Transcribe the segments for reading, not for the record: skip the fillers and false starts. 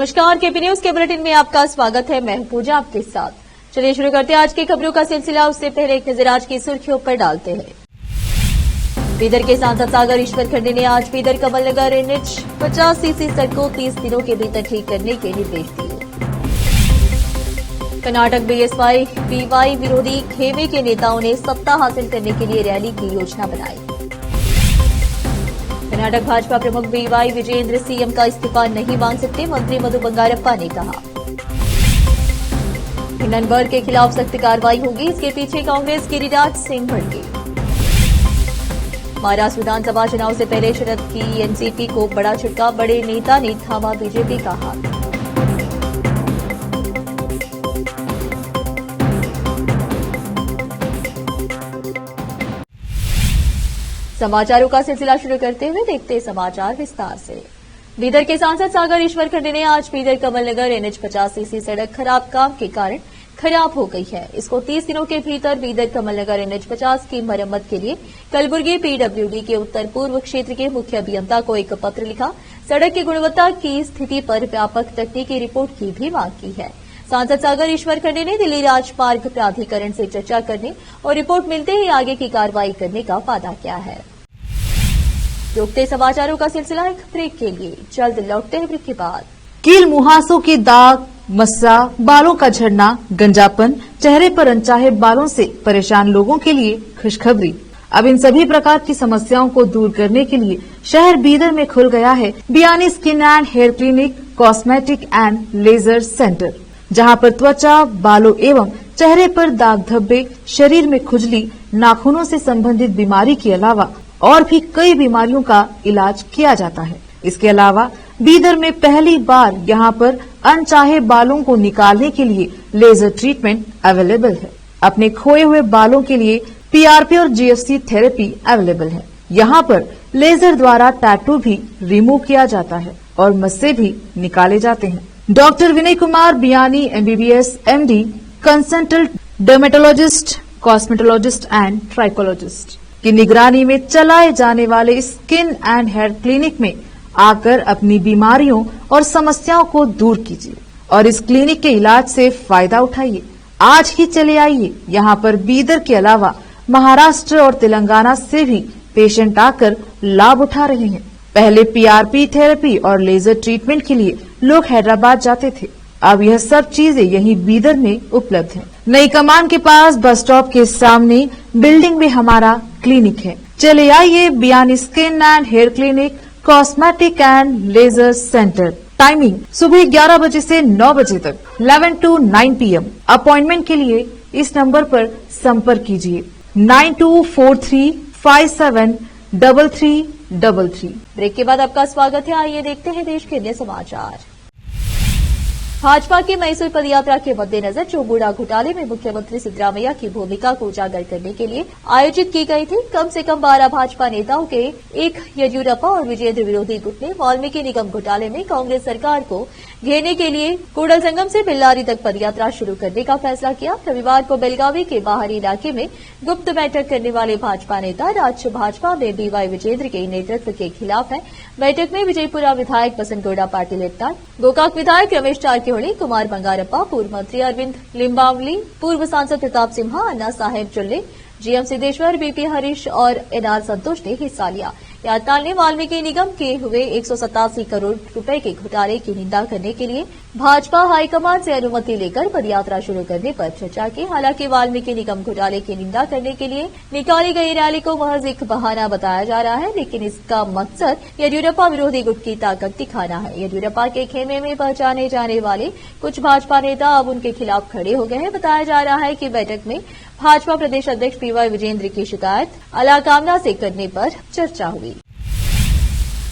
नमस्कार, KP news के bulletin में आपका स्वागत है। मैं हूं पूजा आपके साथ। चलिए शुरू करते हैं आज की खबरों का सिलसिला। उससे पहले एक नजर आज की सुर्खियों पर डालते हैं। बीदर के सांसद सागर ईश्वर खंडे ने आज बीदर कमलनगर NH 50cc सड़क को 30 दिनों के भीतर ठीक करने के निर्देश दिए। कर्नाटक BSY-PY विरोधी खेमे के नेताओं ने सत्ता हासिल करने के लिए रैली की योजना बनाई। कर्नाटक भाजपा प्रमुख BY विजेंद्र CM का इस्तीफा नहीं मांग सकते, मंत्री मधु बंगारप्पा ने कहा। हिंडनबर्ग के खिलाफ सख्त कार्रवाई होगी, इसके पीछे कांग्रेस गिरिराज सिंह भड़के। महाराष्ट्र विधानसभा चुनाव से पहले शरद की NCP को बड़ा झटका, बड़े नेता ने थामा बीजेपी का हाथ। समाचारों का सिलसिला शुरू करते हुए देखते हैं समाचार विस्तार से। बीदर के सांसद सागर ईश्वर खंडे ने आज बीदर कमलनगर NH 50cc सड़क खराब काम के कारण खराब हो गई है, इसको 30 दिनों के भीतर बीदर कमलनगर NH 50 की मरम्मत के लिए कलबुर्गी PWD के उत्तर पूर्व क्षेत्र के मुख्य अभियंता को एक पत्र लिखा। सड़क की गुणवत्ता की स्थिति पर व्यापक तकनीकी रिपोर्ट की भी मांग की है। सांसद सागर ईश्वर खंडे ने दिल्ली राजमार्ग प्राधिकरण से चर्चा करने और रिपोर्ट मिलते ही आगे की कार्रवाई करने का वादा किया है। रोकते समाचारों का सिलसिला एक ब्रेक के लिए, जल्द लौटते हैं ब्रेक के बाद। कील मुहासों के दाग, मस्सा, बालों का झड़ना, गंजापन, चेहरे पर अनचाहे बालों से परेशान लोगों के लिए खुशखबरी। अब इन सभी प्रकार की समस्याओं को दूर करने के लिए शहर बीदर में खुल गया है Biyani skin and hair clinic, cosmetic and laser centre, जहां पर त्वचा, बालों एवं चेहरे पर दाग धब्बे, शरीर में खुजली, नाखूनों से संबंधित बीमारी के अलावा और भी कई बीमारियों का इलाज किया जाता है। इसके अलावा बीदर में पहली बार यहां पर अनचाहे बालों को निकालने के लिए लेजर ट्रीटमेंट अवेलेबल है। अपने खोए हुए बालों के लिए PRP और GFC थेरेपी अवेलेबल है। यहां पर लेजर द्वारा टैटू भी रिमूव किया जाता है और मस्से भी निकाले जाते हैं। Doctor Vinay Kumar Biyani MBBS MD, consultant dermatologist, cosmetologist and trichologist की निगरानी में चलाए जाने वाले स्किन एंड हेयर क्लिनिक में आकर अपनी बीमारियों और समस्याओं को दूर कीजिए और इस क्लिनिक के इलाज से फायदा उठाइए। आज ही चले आइए। यहाँ पर बीदर के अलावा महाराष्ट्र और तेलंगाना से भी पेशेंट आकर लाभ उठा रहे हैं। पहले PRP थेरेपी और लेजर ट्रीटमेंट के लिए लोग हैदराबाद जाते थे, अब यह सब चीजें यहीं बीदर में उपलब्ध है। नई कमान के पास बस स्टॉप के सामने बिल्डिंग में हमारा क्लिनिक है। चले आइए Biyani skin and hair clinic, cosmetic and laser centre. Timing सुबह 11 बजे से 9 बजे तक, 11 to 9 PM। अपॉइंटमेंट के लिए इस नंबर पर संपर्क कीजिए 9243573333। ब्रेक के बाद आपका स्वागत है। आइए देखते हैं देश के अन्य समाचार। भाजपा की मैसूर पदयात्रा के मद्देनजर चोबुड़ा घोटाले में मुख्यमंत्री सिद्धरामैया की भूमिका को उजागर करने के लिए आयोजित की गई थी। कम से कम 12 भाजपा नेताओं के एक येदियुरप्पा और विजेंद्र विरोधी गुट ने वाल्मीकि निगम घोटाले में कांग्रेस सरकार को घेरने के लिए कूडल संगम से बेल्लारी तक पदयात्रा शुरू करने का फैसला किया। रविवार को बेलगावी के बाहरी इलाके में गुप्त बैठक करने वाले भाजपा नेता राज्य भाजपा में BY विजेंद्र के नेतृत्व के खिलाफ है। बैठक में विजयपुरा विधायक बसंत गौड़ा पाटिल हेट्टार, गोकाक विधायक रमेश जारकिहोली, कुमार बंगारप्पा, पूर्व मंत्री अरविंद लिंबावली, पूर्व सांसद प्रताप सिम्हा, अन्ना साहेब चुल्ले, GM सिद्धेश्वर, BP हरीश और NR संतोष ने हिस्सा लिया। यादताल ने वाल्मीकि निगम के हुए 187 करोड़ रुपए के घोटाले की निंदा करने के लिए भाजपा हाईकमान से अनुमति लेकर पदयात्रा शुरू करने पर चर्चा की। हालांकि वाल्मीकि निगम घोटाले की निंदा करने के लिए निकाली गई रैली को महज एक बहाना बताया जा रहा है, लेकिन इसका मकसद येदियुरप्पा विरोधी गुट की ताकत दिखाना है। येदियुरप्पा के खेमे में पहचाने जाने वाले कुछ भाजपा नेता अब उनके खिलाफ खड़े हो गए हैं। बताया जा रहा है कि बैठक में भाजपा प्रदेश अध्यक्ष BY विजेंद्र की शिकायत अलाकामना से करने पर चर्चा हुई।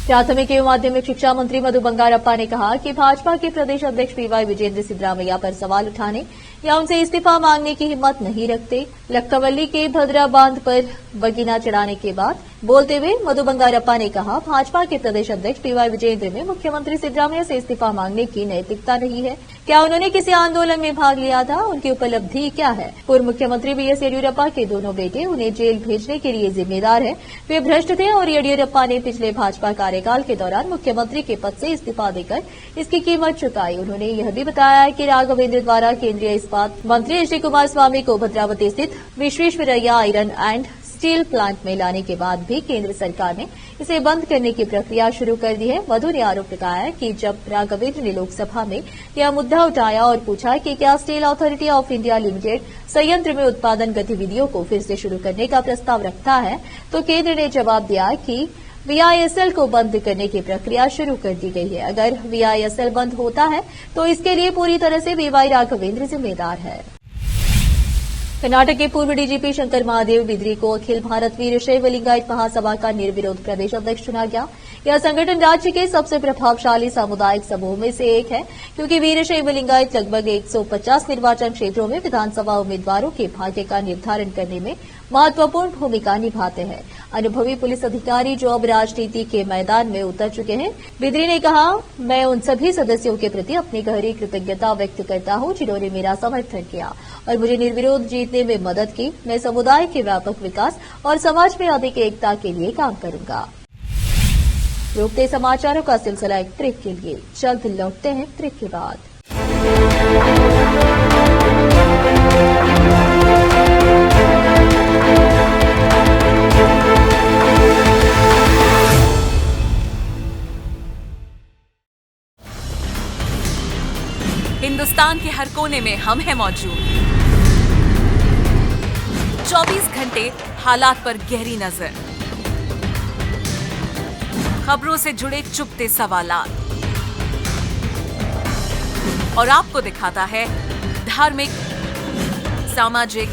प्राथमिक एवं माध्यमिक शिक्षा मंत्री मधु बंगारप्पा ने कहा कि भाजपा के प्रदेश अध्यक्ष BY विजेंद्र सिद्धरामैया पर सवाल उठाने या उनसे इस्तीफा मांगने की हिम्मत नहीं रखते। लक्कावली के भद्रा बांध पर बगीना चढ़ाने के बाद बोलते हुए मधु बंगारप्पा ने कहा, भाजपा के प्रदेश अध्यक्ष पीवाई विजयेंद्र में मुख्यमंत्री सिद्धरामैया से इस्तीफा मांगने की नैतिकता नहीं है। क्या उन्होंने किसी आंदोलन में भाग लिया था? उनकी उपलब्धि क्या है? पूर्व मुख्यमंत्री बीएस येदियुरप्पा के दोनों बेटे उन्हें जेल भेजने के लिए जिम्मेदार हैं। वे भ्रष्ट थे और येदियुरप्पा ने पिछले भाजपा कार्यकाल के दौरान मुख्यमंत्री के पद से इस्तीफा देकर इसकी कीमत चुकाई। उन्होंने यह भी बताया कि राघवेंद्र द्वारा केंद्रीय इस्पात मंत्री श्री कुमारस्वामी को भद्रावती स्थित Visvesvaraya iron and steel plant में लाने के बाद भी केंद्र सरकार ने इसे बंद करने की प्रक्रिया शुरू कर दी है। मधु ने आरोप लगाया कि जब राघवेंद्र ने लोकसभा में यह मुद्दा उठाया और पूछा कि क्या steel authority of India limited संयंत्र में उत्पादन गतिविधियों को फिर से शुरू करने का प्रस्ताव रखता है, तो केंद्र ने जवाब दिया कि वीआईएसएल को बंद करने की प्रक्रिया शुरू कर दी गई है। अगर वीआईएसएल बंद होता है तो इसके लिए पूरी तरह से वीवाई राघवेंद्र जिम्मेदार है। कर्नाटक के पूर्व डीजीपी शंकर महादेव बिद्री को अखिल भारत वीरशैव लिंगायत महासभा का निर्विरोध प्रदेश अध्यक्ष चुना गया। यह संगठन राज्य के सबसे प्रभावशाली सामुदायिक समूह में से एक है, क्योंकि वीरशैव लिंगायत लगभग 150 निर्वाचन क्षेत्रों में विधानसभा उम्मीदवारों के भाग्य का निर्धारण करने में महत्वपूर्ण भूमिका निभाते हैं। अनुभवी पुलिस अधिकारी जो अब राजनीति के मैदान में उतर चुके हैं। बिद्री ने कहा, मैं उन सभी सदस्यों के प्रति अपनी गहरी कृतज्ञता व्यक्त करता हूं जिन्होंने मेरा समर्थन किया और मुझे निर्विरोध जीतने में मदद की। मैं समुदाय के व्यापक विकास और समाज में अधिक एकता के लिए काम करूंगा। रोकते समाचारों का सिलसिला एक ब्रेक के लिए, जल्द लौटते हैं ब्रेक के बाद। हिंदुस्तान के हर कोने में हम हैं मौजूद। 24 घंटे हालात पर गहरी नजर, खबरों से जुड़े चुपते सवालात और आपको दिखाता है धार्मिक, सामाजिक,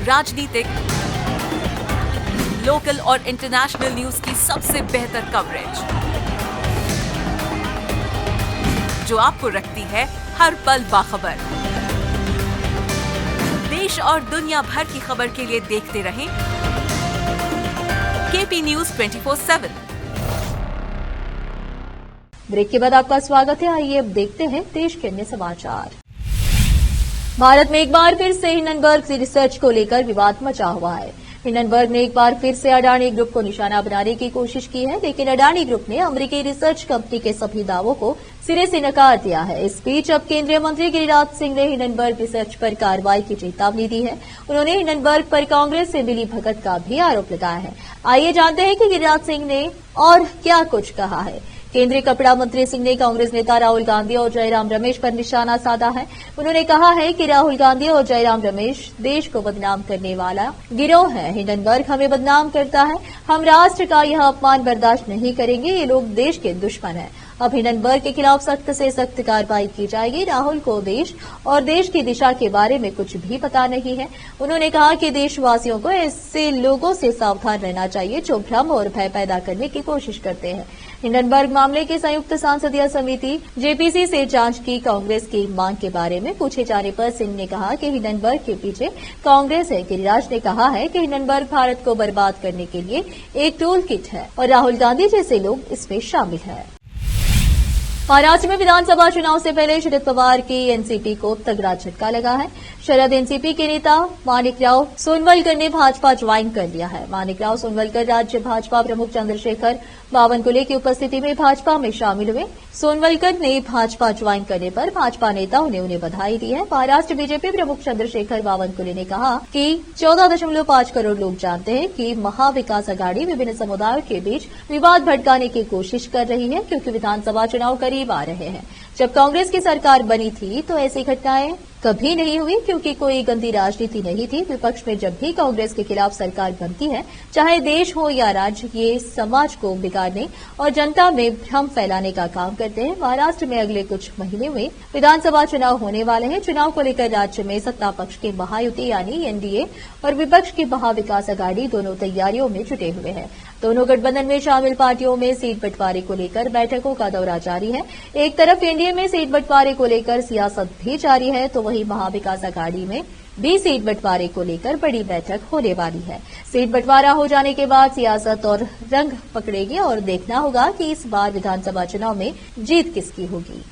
राजनीतिक, लोकल और इंटरनेशनल न्यूज की सबसे बेहतर कवरेज, जो आपको रखती है हर पल बाखबर। देश और दुनिया भर की खबर के लिए देखते रहें केपी न्यूज 24/7। ब्रेक के बाद आपका स्वागत है। आइए अब देखते हैं देश के अन्य समाचार। भारत में एक बार फिर से हिंडनबर्ग रिसर्च को लेकर विवाद मचा हुआ है। हिंडनबर्ग ने एक बार फिर से अडानी ग्रुप को निशाना बनाने की कोशिश की है, लेकिन अडानी ग्रुप ने अमेरिकी रिसर्च कंपनी के सभी दावों को सिरे से नकार दिया है। इस बीच अब केंद्रीय मंत्री गिरिराज सिंह ने हिंडनबर्ग रिसर्च पर कार्रवाई की चेतावनी दी है। उन्होंने हिंडनबर्ग पर कांग्रेस से मिली भगत का भी आरोप लगाया है। आइए जानते हैं कि गिरिराज सिंह ने और क्या कुछ कहा है। केंद्रीय कपड़ा मंत्री सिंह ने कांग्रेस नेता राहुल गांधी और जयराम रमेश पर निशाना साधा है। उन्होंने कहा है कि राहुल गांधी और जयराम रमेश देश को बदनाम करने वाला गिरोह है। हिंडनबर्ग हमें बदनाम करता है, हम राष्ट्र का यह अपमान बर्दाश्त नहीं करेंगे। ये लोग देश के दुश्मन हैं। अब हिंडनबर्ग के खिलाफ सख्त से सख्त कार्रवाई की जाएगी। राहुल को देश और देश की दिशा के बारे में कुछ भी पता नहीं है। उन्होंने कहा कि देशवासियों को ऐसे लोगों से सावधान रहना चाहिए जो भ्रम और भय पैदा करने की कोशिश करते हैं। हिंडनबर्ग मामले की संयुक्त संसदीय समिति जेपीसी से जांच की कांग्रेस की मांग के बारे में पूछे जाने पर सिंह ने कहा कि हिंडनबर्ग के पीछे कांग्रेस है। गिरिराज ने कहा है कि हिंडनबर्ग भारत को बर्बाद करने के लिए एक टूल किट है और राहुल गांधी जैसे लोग इसमें शामिल हैं। महाराष्ट्र में विधानसभा चुनाव से पहले शरद पवार की एनसीपी को तगड़ा झटका लगा है। शरद एनसीपी के नेता माणिकराव सोनवलकर ने भाजपा ज्वाइन कर लिया है। माणिकराव सोनवलकर राज्य भाजपा प्रमुख चंद्रशेखर बावनकुले की उपस्थिति में भाजपा में शामिल हुए। सोनवलकर ने भाजपा ज्वाइन करने पर भाजपा नेताओं ने उन्हें बधाई दी है। महाराष्ट्र बीजेपी प्रमुख चंद्रशेखर बावनकुले ने कहा कि 14.5 करोड़ लोग जानते हैं कि महाविकास अघाड़ी विभिन्न समुदायों के बीच विवाद भड़काने की कोशिश कर रही है, क्योंकि विधानसभा चुनाव करीब आ रहे हैं। जब कांग्रेस की सरकार बनी थी तो ऐसी घटनाएं कभी नहीं हुई, क्योंकि कोई गंदी राजनीति नहीं थी। विपक्ष में जब भी कांग्रेस के खिलाफ सरकार बनती है, चाहे देश हो या राज्य, ये समाज को बिगाड़ने और जनता में भ्रम फैलाने का काम करते हैं। महाराष्ट्र में अगले कुछ महीने में विधानसभा चुनाव होने वाले हैं। चुनाव को लेकर राज्य में सत्ता पक्ष की महायुति यानी एनडीए और विपक्ष की महाविकास अघाड़ी दोनों तैयारियों में जुटे हुए हैं। दोनों गठबंधन में शामिल पार्टियों में सीट बंटवारे को लेकर बैठकों का दौरा जारी है। एक तरफ एनडीए में सीट बंटवारे को लेकर सियासत भी जारी है, तो वहीं महाविकास अघाड़ी में भी सीट बंटवारे को लेकर बड़ी बैठक होने वाली है। सीट बंटवारा हो जाने के बाद सियासत और रंग पकड़ेगी और देखना होगा कि इस बार विधानसभा चुनाव में जीत किसकी होगी।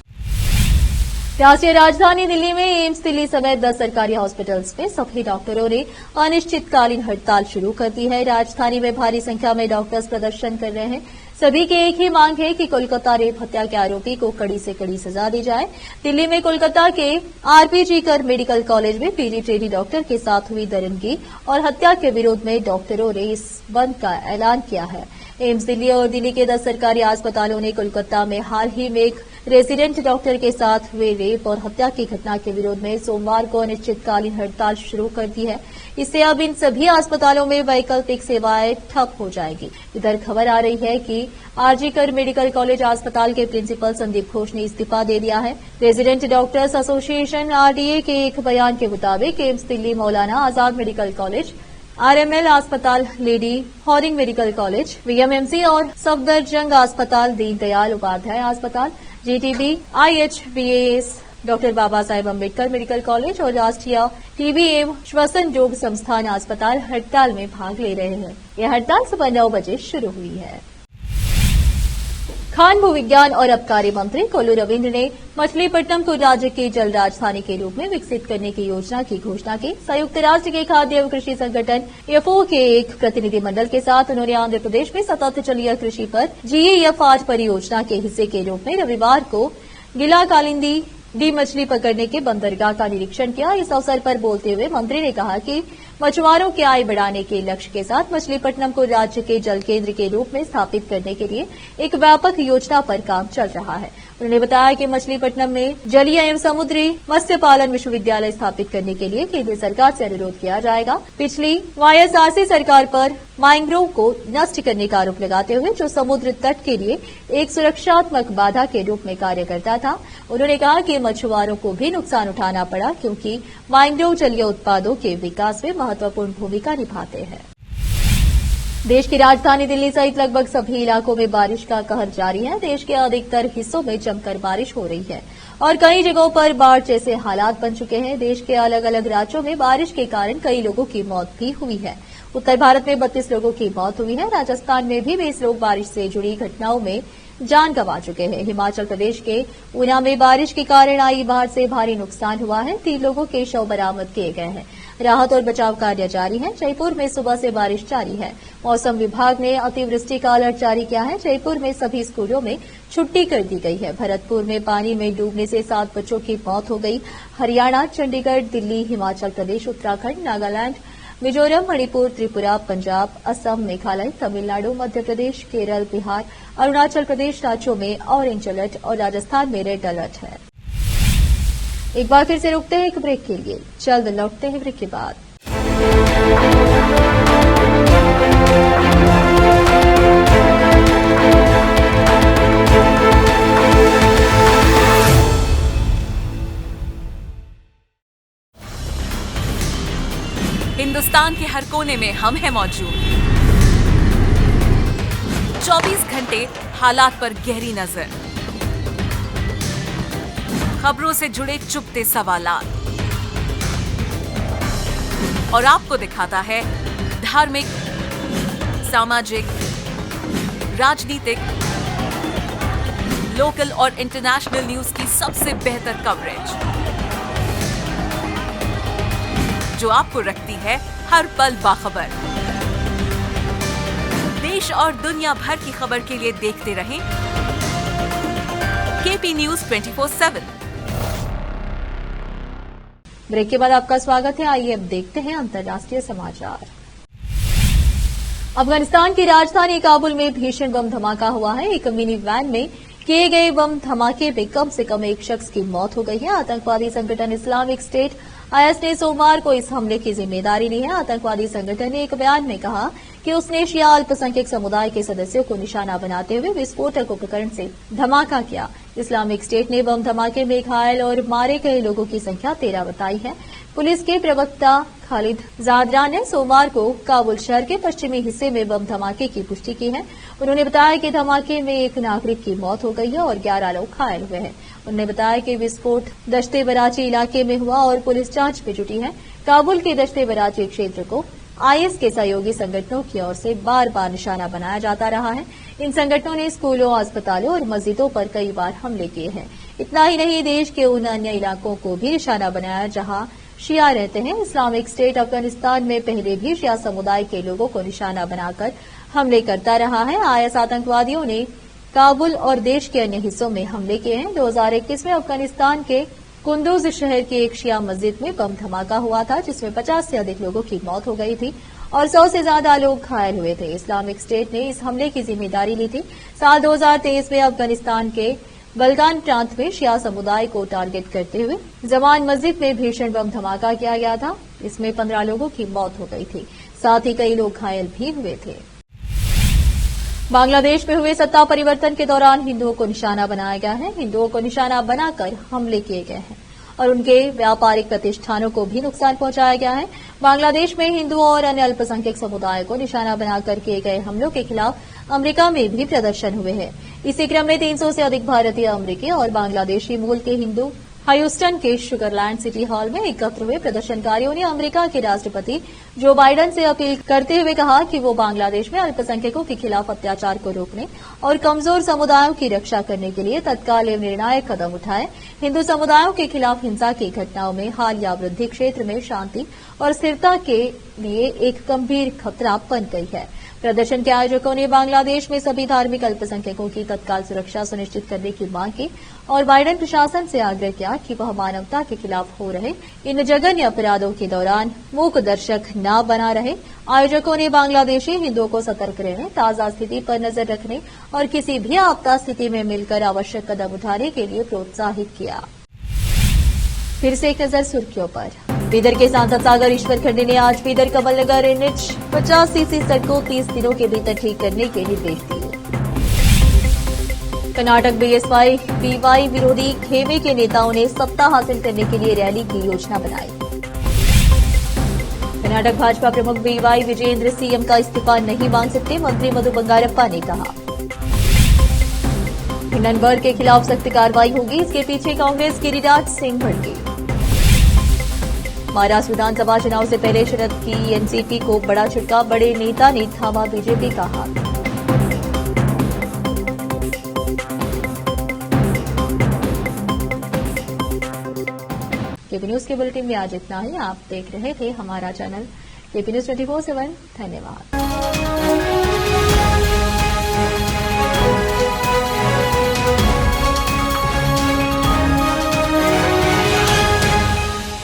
राष्ट्रीय राजधानी दिल्ली में एम्स दिल्ली समेत 10 सरकारी हॉस्पिटल्स में सभी डॉक्टरों ने अनिश्चितकालीन हड़ताल शुरू कर दी है। राजधानी में भारी संख्या में डॉक्टर्स प्रदर्शन कर रहे हैं। सभी की एक ही मांग है कि कोलकाता रेप हत्या के आरोपी को कड़ी से कड़ी सजा दी जाए। दिल्ली में कोलकाता के आरपीजी कर मेडिकल कॉलेज में पीजी ट्रेनी डॉक्टर के साथ हुई दरिंदगी और हत्या के विरोध में डॉक्टरों ने इस बंद का ऐलान किया है। एम्स दिल्ली और दिल्ली के 10 सरकारी अस्पतालों ने कोलकाता में हाल ही में एक रेजिडेंट डॉक्टर के साथ हुए रेप और हत्या की घटना के विरोध में सोमवार को अनिश्चितकालीन हड़ताल शुरू कर दी है। इससे अब इन सभी अस्पतालों में वैकल्पिक सेवाएं ठप हो जाएगी। इधर खबर आ रही है कि आरजी कर मेडिकल कॉलेज अस्पताल के प्रिंसिपल संदीप घोष ने इस्तीफा दे दिया है। रेजिडेंट डॉक्टर्स एसोसिएशन आरडीए के एक बयान के मुताबिक AIIMS Delhi Maulana Azad medical college, RML अस्पताल, लेडी हॉरिंग मेडिकल कॉलेज, वीएमएमसी और सफदरजंग अस्पताल, दीनदयाल उपाध्याय अस्पताल, GTB, आईएचबीएस, doctor Baba Saheb Ambedkar medical college और राष्ट्रीय टीबी एवं श्वसन रोग संस्थान अस्पताल हड़ताल में भाग ले रहे हैं। यह हड़ताल सुबह 9 बजे शुरू हुई है। खान, भूविज्ञान और आबकारी मंत्री कोल्लू रविंद्र ने मछलीपट्टनम को राज्य की जल राजधानी के रूप में विकसित करने की योजना की घोषणा की। संयुक्त राष्ट्र के खाद्य एवं कृषि संगठन एफओ के एक प्रतिनिधिमंडल के साथ उन्होंने आंध्र प्रदेश में सतत जलीय कृषि पर GEF-8 परियोजना के हिस्से के रूप में रविवार को गिला कालिंदी डी मछली पकड़ने के बंदरगाह का निरीक्षण किया। इस अवसर पर बोलते हुए मंत्री ने कहा कि मछुआरों की आय बढ़ाने के लक्ष्य के साथ मछलीपट्टनम को राज्य के जल केंद्र के रूप में स्थापित करने के लिए एक व्यापक योजना पर काम चल रहा है। उन्होंने बताया कि मछलीपट्टनम में जलीय एवं समुद्री मत्स्य पालन विश्वविद्यालय स्थापित करने के लिए केंद्र सरकार से अनुरोध किया जाएगा। पिछली वाईएसआरसी सरकार पर मैंग्रोव को नष्ट करने का आरोप लगाते हुए जो समुद्र तट के लिए एक सुरक्षात्मक बाधा के रूप में कार्य करता था, उन्होंने कहा कि मछुआरों को भी नुकसान उठाना पड़ा क्योंकि मैंग्रोव जलीय उत्पादों के विकास में महत्वपूर्ण भूमिका निभाते हैं। देश की राजधानी दिल्ली सहित लगभग सभी इलाकों में बारिश का कहर जारी है। देश के अधिकतर हिस्सों में जमकर बारिश हो रही है और कई जगहों पर बाढ़ जैसे हालात बन चुके हैं। देश के अलग अलग राज्यों में बारिश के कारण कई लोगों की मौत भी हुई है। उत्तर भारत में 32 लोगों की मौत हुई है। राजस्थान में भी 20 लोग बारिश से जुड़ी घटनाओं में जान गंवा चुके हैं। हिमाचल प्रदेश के ऊना में बारिश के कारण आई बाढ़ से भारी नुकसान हुआ है। 3 लोगों के शव बरामद किए गए हैं। राहत और बचाव कार्य जारी है। जयपुर में सुबह से बारिश जारी है। मौसम विभाग ने अतिवृष्टि का अलर्ट जारी किया है। जयपुर में सभी स्कूलों में छुट्टी कर दी गई है। भरतपुर में पानी में डूबने से 7 बच्चों की मौत हो गई। हरियाणा, चंडीगढ़, दिल्ली, हिमाचल प्रदेश, उत्तराखंड, नागालैंड, मिजोरम, मणिपुर, त्रिपुरा, पंजाब, असम, मेघालय, तमिलनाडु, मध्य प्रदेश, केरल, बिहार, अरुणाचल प्रदेश राज्यों में ऑरेंज अलर्ट और राजस्थान में रेड अलर्ट है। एक बार फिर से रुकते हैं एक ब्रेक के लिए, जल्द लौटते हैं ब्रेक के बाद। हिंदुस्तान के हर कोने में हम हैं मौजूद। 24 घंटे हालात पर गहरी नजर, खबरों से जुड़े चुपते सवालात और आपको दिखाता है धार्मिक, सामाजिक, राजनीतिक, लोकल और इंटरनेशनल न्यूज की सबसे बेहतर कवरेज जो आपको रखती है हर पल बाखबर। देश और दुनिया भर की खबर के लिए देखते रहें केपी न्यूज 24/7। ब्रेक के बाद आपका स्वागत है। आइए अब देखते हैं अंतर्राष्ट्रीय समाचार। अफगानिस्तान की राजधानी काबुल में भीषण बम धमाका हुआ है। एक मिनी वैन में किए गए बम धमाके में कम से कम एक शख्स की मौत हो गई है। आतंकवादी संगठन इस्लामिक स्टेट IS ने सोमवार को इस हमले की जिम्मेदारी ली है। आतंकवादी संगठन ने एक बयान में कहा कि उसने शिया अल्पसंख्यक समुदाय के सदस्यों को निशाना बनाते हुए विस्फोटक उपकरण से धमाका किया। इस्लामिक स्टेट ने बम धमाके में घायल और मारे गए लोगों की संख्या 13 बताई है। पुलिस के प्रवक्ता खालिद जादरान ने सोमवार को काबुल शहर के पश्चिमी हिस्से में बम धमाके की पुष्टि की है। उन्होंने बताया कि धमाके में एक नागरिक की मौत हो गई है और 11 लोग घायल हुए हैं। उन्होंने बताया कि विस्फोट दश्ते बराची इलाके में हुआ और पुलिस जांच में जुटी है। काबुल के दश्ते बराची क्षेत्र को आईएस के सहयोगी संगठनों की ओर से बार बार निशाना बनाया जाता रहा है। इन संगठनों ने स्कूलों, अस्पतालों और मस्जिदों पर कई बार हमले किए हैं। इतना ही नहीं, देश के उन अन्य इलाकों को भी निशाना बनाया जहां शिया रहते हैं। इस्लामिक स्टेट अफगानिस्तान में पहले भी शिया समुदाय के लोगों को निशाना बनाकर हमले करता रहा है। आईएस आतंकवादियों ने काबुल और देश के अन्य हिस्सों में हमले किए हैं। 2021 में अफगानिस्तान के कुंदूज शहर की एक शिया मस्जिद में बम धमाका हुआ था, जिसमें 50 से अधिक लोगों की मौत हो गई थी और 100 से ज्यादा लोग घायल हुए थे। इस्लामिक स्टेट ने इस हमले की जिम्मेदारी ली थी। साल 2023 में अफगानिस्तान के बल्गान प्रांत में शिया समुदाय को टारगेट करते हुए जमान मस्जिद में भीषण बम धमाका किया गया था। इसमें 15 लोगों की मौत हो गई थी, साथ ही कई लोग घायल भी हुए थे। बांग्लादेश में हुए सत्ता परिवर्तन के दौरान हिंदुओं को निशाना बनाया गया है। हिंदुओं को निशाना बनाकर हमले किए गए हैं और उनके व्यापारिक प्रतिष्ठानों को भी नुकसान पहुंचाया गया है। बांग्लादेश में हिंदुओं और अन्य अल्पसंख्यक समुदाय को निशाना बनाकर किए गए हमलों के खिलाफ अमेरिका में भी प्रदर्शन हुए हैं। इसी क्रम में 300 से अधिक भारतीय, अमेरिकी और बांग्लादेशी मूल के हिंदू ह्यूस्टन के शुगरलैंड सिटी हॉल में एकत्र हुए। प्रदर्शनकारियों ने अमेरिका के राष्ट्रपति जो बाइडेन से अपील करते हुए कहा कि वो बांग्लादेश में अल्पसंख्यकों के खिलाफ अत्याचार को रोकने और कमजोर समुदायों की रक्षा करने के लिए तत्काल एवं निर्णायक कदम उठाए। हिंदू समुदायों के खिलाफ हिंसा की घटनाओं में हालिया वृद्धि क्षेत्र में शांति और स्थिरता के लिए एक गंभीर खतरा बन गई है। प्रदर्शन के आयोजकों ने बांग्लादेश में सभी धार्मिक अल्पसंख्यकों की तत्काल सुरक्षा सुनिश्चित करने की मांग की और बाइडेन प्रशासन से आग्रह किया कि वह मानवता के खिलाफ हो रहे इन जघन्य अपराधों के दौरान मूक दर्शक न बना रहे। आयोजकों ने बांग्लादेशी हिंदुओं को सतर्क रहने, ताजा स्थिति पर नजर रखने और किसी भी आपदा स्थिति में मिलकर आवश्यक कदम उठाने के लिए प्रोत्साहित किया। फिर से एक नजर सुर्खियों पर। बीदर के सांसद सागर ईश्वर खंडे ने आज बीदर कमलनगर NH 50 सीसी सड़कों 30 दिनों के भीतर ठीक करने के निर्देश दिए। कर्नाटक BSY विरोधी खेमे के नेताओं ने सत्ता हासिल करने के लिए रैली की योजना बनाई। कर्नाटक भाजपा प्रमुख BY विजेंद्र CM का इस्तीफा नहीं मांग सकते, मंत्री मधु बंगारप्पा ने कहा। हिंडनबर्ग के खिलाफ सख्त कार्रवाई होगी, इसके पीछे कांग्रेस गिरिराज सिंह भड़के। महाराष्ट्र विधानसभा चुनाव से पहले शरद की एनसीपी को बड़ा झटका, बड़े नेता ने थामा बीजेपी का हाथ। केपी न्यूज के बुलेटिन में आज इतना ही। आप देख रहे थे हमारा चैनल केपी न्यूज 24/7। धन्यवाद।